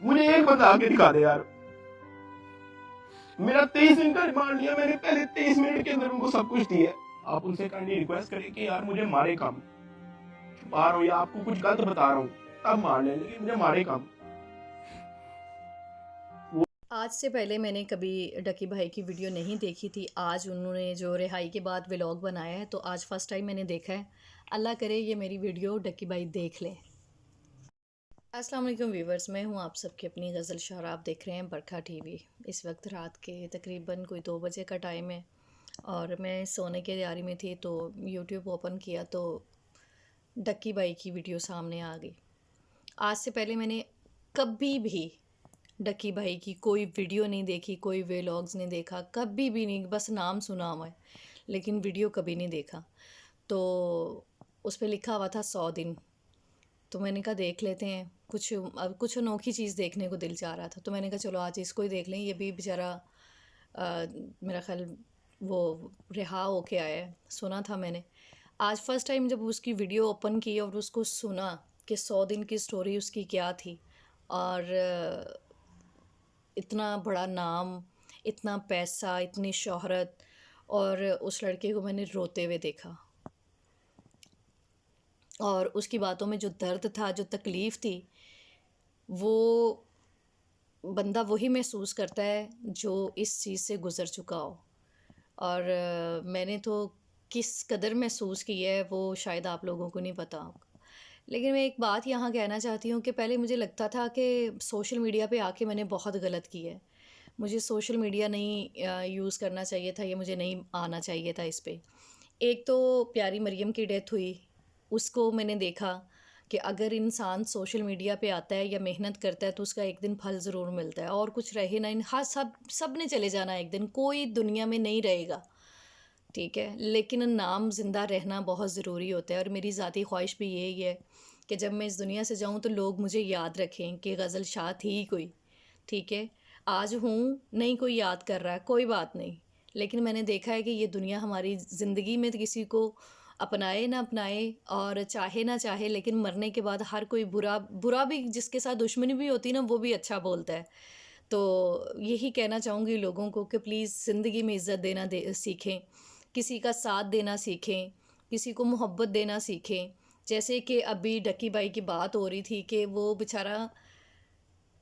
मुझे एक बंदा आके दिखा दे यार। मेरा 23 मिनट का रिमांड लिया मैंने, पहले 23 मिनट के अंदर उनको सब कुछ दिया। आप उनसे काइंडली रिक्वेस्ट करें कि यार मुझे मारे कम, छुपा रहा हूँ या आपको कुछ गलत बता रहा हूँ तब मार लें, लेकिन मुझे मारे कम। आज से पहले मैंने कभी डकी भाई की वीडियो नहीं देखी थी। आज उन्होंने जो रिहाई के बाद व्लॉग बनाया है तो आज फर्स्ट टाइम मैंने देखा है। अल्लाह करे ये मेरी वीडियो डकी भाई देख लें। अस्सलाम वालेकुम व्यूवर्स, मैं हूं आप सबकी अपनी गज़ल शार। आप देख रहे हैं बरखा टीवी। इस वक्त रात के तकरीबन कोई 2 बजे का टाइम है और मैं सोने की तैयारी में थी तो यूट्यूब ओपन किया तो डक्की भाई की वीडियो सामने आ गई। आज से पहले मैंने कभी भी डक्की भाई की कोई वीडियो नहीं देखी, कोई व्लॉग्स नहीं देखा, कभी भी नहीं, बस नाम सुना हुआ है लेकिन वीडियो कभी नहीं देखा। तो उस पे लिखा हुआ था 100 दिन, तो मैंने कहा देख लेते हैं। अब कुछ अनोखी चीज़ देखने को दिल चाह रहा था तो मैंने कहा चलो आज इसको ही देख लें। ये भी बेचारा मेरा ख्याल वो रिहा होके आया है, सुना था मैंने। आज फर्स्ट टाइम जब उसकी वीडियो ओपन की और उसको सुना कि 100 दिन की स्टोरी उसकी क्या थी और इतना बड़ा नाम, इतना पैसा, इतनी शोहरत, और उस लड़के को मैंने रोते हुए देखा और उसकी बातों में जो दर्द था, जो तकलीफ़ थी, वो बंदा वही महसूस करता है जो इस चीज़ से गुज़र चुका हो। और मैंने तो किस कदर महसूस की है वो शायद आप लोगों को नहीं पता होगा। लेकिन मैं एक बात यहाँ कहना चाहती हूँ कि पहले मुझे लगता था कि सोशल मीडिया पे आके मैंने बहुत गलत किया है। मुझे सोशल मीडिया नहीं यूज़ करना चाहिए था, या मुझे नहीं आना चाहिए था इस पे। एक तो प्यारी मरियम की डेथ हुई, उसको मैंने देखा कि अगर इंसान सोशल मीडिया पे आता है या मेहनत करता है तो उसका एक दिन फल ज़रूर मिलता है, और कुछ रहे ना इन, हाँ सब ने चले जाना एक दिन, कोई दुनिया में नहीं रहेगा, ठीक है, लेकिन नाम ज़िंदा रहना बहुत ज़रूरी होता है। और मेरी ज़ाती ख्वाहिश भी यही है कि जब मैं इस दुनिया से जाऊँ तो लोग मुझे याद रखें कि गज़ल शाह थी कोई, ठीक है। आज हूँ, नहीं कोई याद कर रहा है, कोई बात नहीं, लेकिन मैंने देखा है कि ये दुनिया हमारी ज़िंदगी में तो किसी को अपनाए ना अपनाए और चाहे ना चाहे, लेकिन मरने के बाद हर कोई बुरा बुरा भी, जिसके साथ दुश्मनी भी होती है ना, वो भी अच्छा बोलता है। तो यही कहना चाहूँगी लोगों को कि प्लीज़ ज़िंदगी में इज़्ज़त देना सीखें, किसी का साथ देना सीखें, किसी को मोहब्बत देना सीखें। जैसे कि अभी डक्की भाई की बात हो रही थी कि वो बेचारा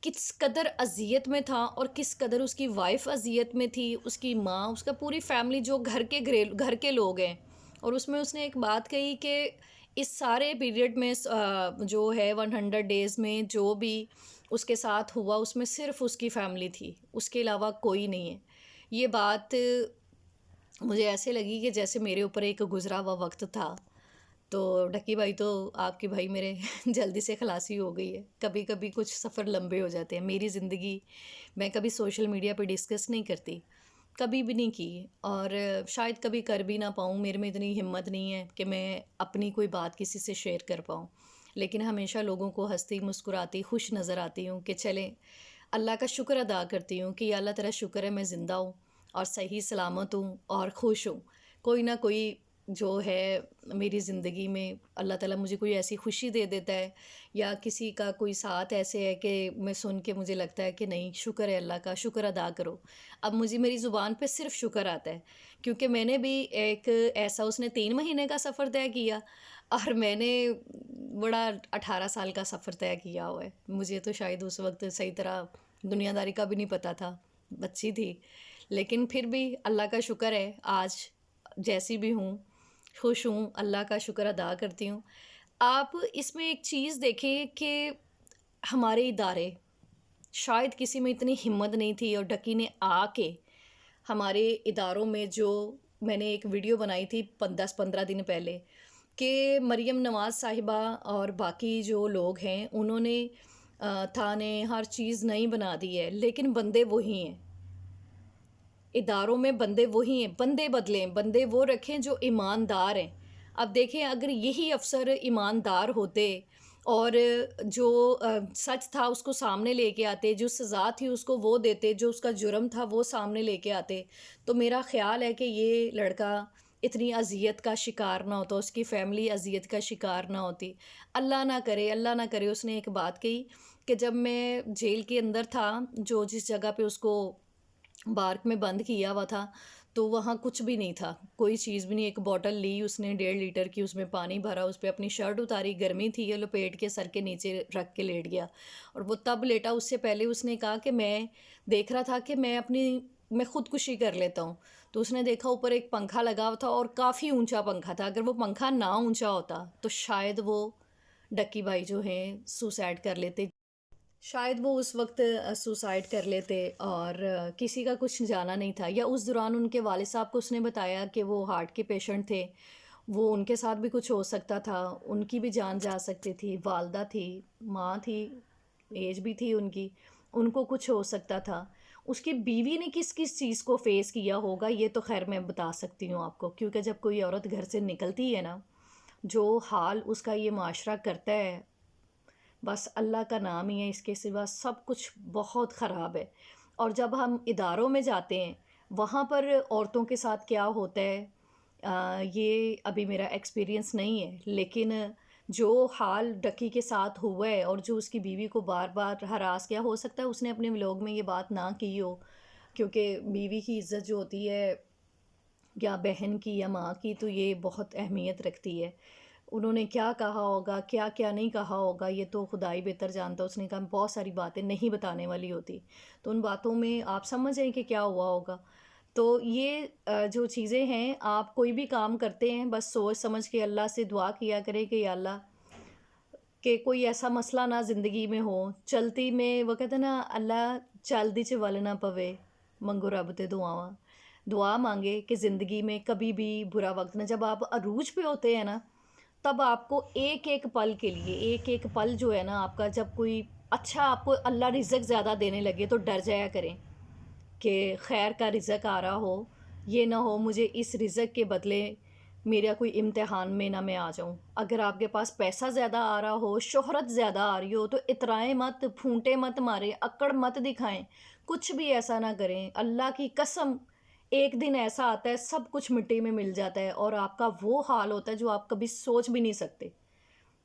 किस कदर अज़ियत में था और किस कदर उसकी वाइफ़ अज़ियत में थी, उसकी माँ, उसका पूरी फैमिली, जो घर के लोग हैं। और उसमें उसने एक बात कही कि इस सारे पीरियड में जो है 100 डेज़ में जो भी उसके साथ हुआ उसमें सिर्फ़ उसकी फैमिली थी, उसके अलावा कोई नहीं है। ये बात मुझे ऐसे लगी कि जैसे मेरे ऊपर एक गुज़रा हुआ वक़्त था। तो डक्की भाई तो आपके भाई मेरे जल्दी से खलासी हो गई है। कभी-कभी कुछ सफ़र लंबे हो जाते हैं। मेरी ज़िंदगी मैं कभी सोशल मीडिया पे डिस्कस नहीं करती, कभी भी नहीं की, और शायद कभी कर भी ना पाऊँ। मेरे में इतनी हिम्मत नहीं है कि मैं अपनी कोई बात किसी से शेयर कर पाऊँ। लेकिन हमेशा लोगों को हँसती, मुस्कुराती, खुश नज़र आती हूँ कि चलें, अल्लाह का शुक्र अदा करती हूँ कि या अल्लाह तेरा शुक्र है मैं ज़िंदा हूँ और सही सलामत हूँ और खुश हूँ। कोई ना कोई जो है मेरी ज़िंदगी में, अल्लाह ताला मुझे कोई ऐसी खुशी दे देता है या किसी का कोई साथ ऐसे है कि मैं सुन के मुझे लगता है कि नहीं, शुक्र है अल्लाह का, शुक्र अदा करो। अब मुझे मेरी ज़ुबान पे सिर्फ़ शुक्र आता है, क्योंकि मैंने भी एक ऐसा, उसने 3 महीने का सफ़र तय किया और मैंने बड़ा 18 साल का सफ़र तय किया हुआ है। मुझे तो शायद उस वक़्त सही तरह दुनियादारी का भी नहीं पता था, बच्ची थी। लेकिन फिर भी अल्लाह का शुक्र है, आज जैसी भी हूँ, खुश हूँ, अल्लाह का शुक्र अदा करती हूँ। आप इसमें एक चीज़ देखें कि हमारे इदारे, शायद किसी में इतनी हिम्मत नहीं थी, और डकी ने आके हमारे इदारों में, जो मैंने एक वीडियो बनाई थी 10-15 दिन पहले, कि मरियम नवाज़ साहिबा और बाकी जो लोग हैं उन्होंने थाने हर चीज़ नई बना दी है, लेकिन बंदे वही हैं। इदारों में बंदे वही हैं, बंदे बदलें, बंदे वो रखें जो ईमानदार हैं। अब देखें, अगर यही अफ़सर ईमानदार होते और जो सच था उसको सामने लेके आते, जो सज़ा थी उसको वो देते, जो उसका जुर्म था वो सामने लेके आते, तो मेरा ख़्याल है कि ये लड़का इतनी अज़ियत का शिकार ना होता, उसकी फ़ैमिली अज़ियत का शिकार ना होती। अल्लाह ना करे, अल्लाह ना करे, उसने एक बात कही کہ جب میں جیل کے اندر تھا، جو جس جگہ پہ اس کو بارک میں بند کیا ہوا تھا، تو وہاں کچھ بھی نہیں تھا، کوئی چیز بھی نہیں. ایک بوٹل لی اس نے 1.5 لیٹر کی، اس میں پانی بھرا، اس پہ اپنی شرٹ اتاری، گرمی تھی، یہ لپیٹ کے سر کے نیچے رکھ کے لیٹ گیا. اور وہ تب لیٹا، اس سے پہلے اس نے کہا کہ میں دیکھ رہا تھا کہ میں خودکشی کر لیتا ہوں. تو اس نے دیکھا اوپر ایک پنکھا لگا ہوا تھا اور کافی اونچا پنکھا تھا. اگر وہ پنکھا نہ اونچا ہوتا تو شاید وہ ڈکی بھائی جو ہیں سوسائڈ کر لیتے، شاید وہ اس وقت سوسائڈ کر لیتے، اور کسی کا کچھ جانا نہیں تھا. یا اس دوران ان کے والد صاحب کو اس نے بتایا کہ وہ ہارٹ کے پیشنٹ تھے، وہ ان کے ساتھ بھی کچھ ہو سکتا تھا، ان کی بھی جان جا سکتی تھی. والدہ تھی، ماں تھی، ایج بھی تھی ان کی، ان کو کچھ ہو سکتا تھا. اس کی بیوی نے کس کس چیز کو فیس کیا ہوگا یہ تو خیر میں بتا سکتی ہوں آپ کو، کیونکہ جب کوئی عورت گھر سے نکلتی ہے نا، جو حال اس کا یہ معاشرہ کرتا ہے، بس اللہ کا نام ہی ہے، اس کے سوا سب کچھ بہت خراب ہے. اور جب ہم اداروں میں جاتے ہیں، وہاں پر عورتوں کے ساتھ کیا ہوتا ہے، یہ ابھی میرا ایکسپیرینس نہیں ہے، لیکن جو حال ڈکی کے ساتھ ہوا ہے اور جو اس کی بیوی کو بار بار ہراس کیا، ہو سکتا ہے اس نے اپنے ولاگ میں یہ بات نہ کی ہو، کیونکہ بیوی کی عزت جو ہوتی ہے، یا بہن کی یا ماں کی، تو یہ بہت اہمیت رکھتی ہے. انہوں نے کیا کہا ہوگا، کیا کیا نہیں کہا ہوگا، یہ تو خدا ہی بہتر جانتا. اس نے کہا بہت ساری باتیں نہیں بتانے والی ہوتی، تو ان باتوں میں آپ سمجھیں کہ کیا ہوا ہوگا. تو یہ جو چیزیں ہیں، آپ کوئی بھی کام کرتے ہیں بس سوچ سمجھ کے اللہ سے دعا کیا کریں کہ یا اللہ، کہ کوئی ایسا مسئلہ نہ زندگی میں ہو چلتی میں. وہ کہتے ہیں نا، اللہ چلدی چ ول نہ پوے، منگو رب تے دعاواں. دعا مانگے کہ زندگی میں کبھی بھی برا وقت نہ. جب آپ عروج پہ ہوتے ہیں نا، تب آپ کو ایک ایک پل کے لیے، ایک ایک پل جو ہے نا آپ کا، جب کوئی اچھا آپ کو اللہ رزق زیادہ دینے لگے تو ڈر جایا کریں کہ خیر کا رزق آ رہا ہو، یہ نہ ہو مجھے اس رزق کے بدلے میرا کوئی امتحان میں نہ میں آ جاؤں. اگر آپ کے پاس پیسہ زیادہ آ رہا ہو، شہرت زیادہ آ رہی ہو، تو اترائیں مت، پھونٹے مت ماریں، اکڑ مت دکھائیں، کچھ بھی ایسا نہ کریں. اللہ کی قسم، ایک دن ایسا آتا ہے سب کچھ مٹی میں مل جاتا ہے، اور آپ کا وہ حال ہوتا ہے جو آپ کبھی سوچ بھی نہیں سکتے.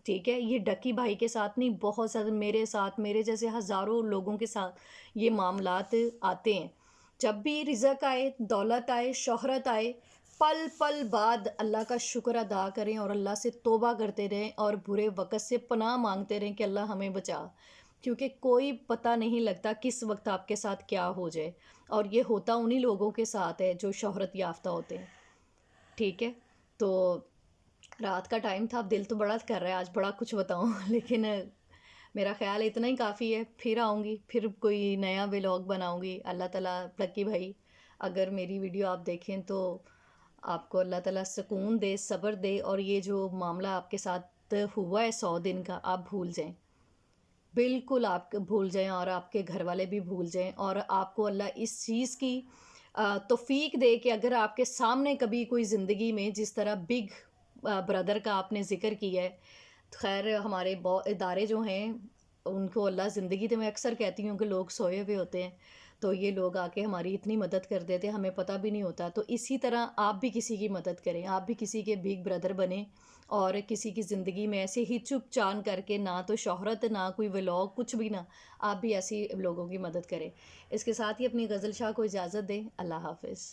ٹھیک ہے، یہ ڈکی بھائی کے ساتھ نہیں، بہت زیادہ میرے ساتھ، میرے جیسے ہزاروں لوگوں کے ساتھ یہ معاملات آتے ہیں. جب بھی رزق آئے، دولت آئے، شہرت آئے، پل پل بعد اللہ کا شکر ادا کریں اور اللہ سے توبہ کرتے رہیں، اور برے وقت سے پناہ مانگتے رہیں کہ اللہ ہمیں بچا، کیونکہ کوئی پتہ نہیں لگتا کس وقت آپ کے ساتھ کیا ہو جائے. اور یہ ہوتا انہی لوگوں کے ساتھ ہے جو شہرت یافتہ ہوتے ہیں. ٹھیک ہے، تو رات کا ٹائم تھا، اب دل تو بڑا کر رہا ہے آج بڑا کچھ بتاؤں، لیکن میرا خیال اتنا ہی کافی ہے. پھر آؤں گی، پھر کوئی نیا ولاگ بناؤں گی. اللہ تعالیٰ، لکی بھائی، اگر میری ویڈیو آپ دیکھیں تو آپ کو اللہ تعالیٰ سکون دے، صبر دے، اور یہ جو معاملہ آپ کے ساتھ ہوا ہے 100 دن کا، آپ بھول جائیں، بالکل آپ بھول جائیں، اور آپ کے گھر والے بھی بھول جائیں. اور آپ کو اللہ اس چیز کی توفیق دے کہ اگر آپ کے سامنے کبھی کوئی زندگی میں، جس طرح بگ بردر کا آپ نے ذکر کیا ہے، خیر ہمارے ادارے جو ہیں ان کو اللہ زندگی، تو میں اکثر کہتی ہوں کہ لوگ سوئے ہوئے ہوتے ہیں، تو یہ لوگ آ کے ہماری اتنی مدد کر دیتے ہیں، ہمیں پتہ بھی نہیں ہوتا. تو اسی طرح آپ بھی کسی کی مدد کریں، آپ بھی کسی کے بگ بردر بنیں، اور کسی کی زندگی میں ایسے ہی چپ چان کر کے، نہ تو شہرت، نہ کوئی ولاگ، کچھ بھی نہ، آپ بھی ایسی لوگوں کی مدد کریں. اس کے ساتھ ہی اپنی غزل شاہ کو اجازت دیں. اللہ حافظ.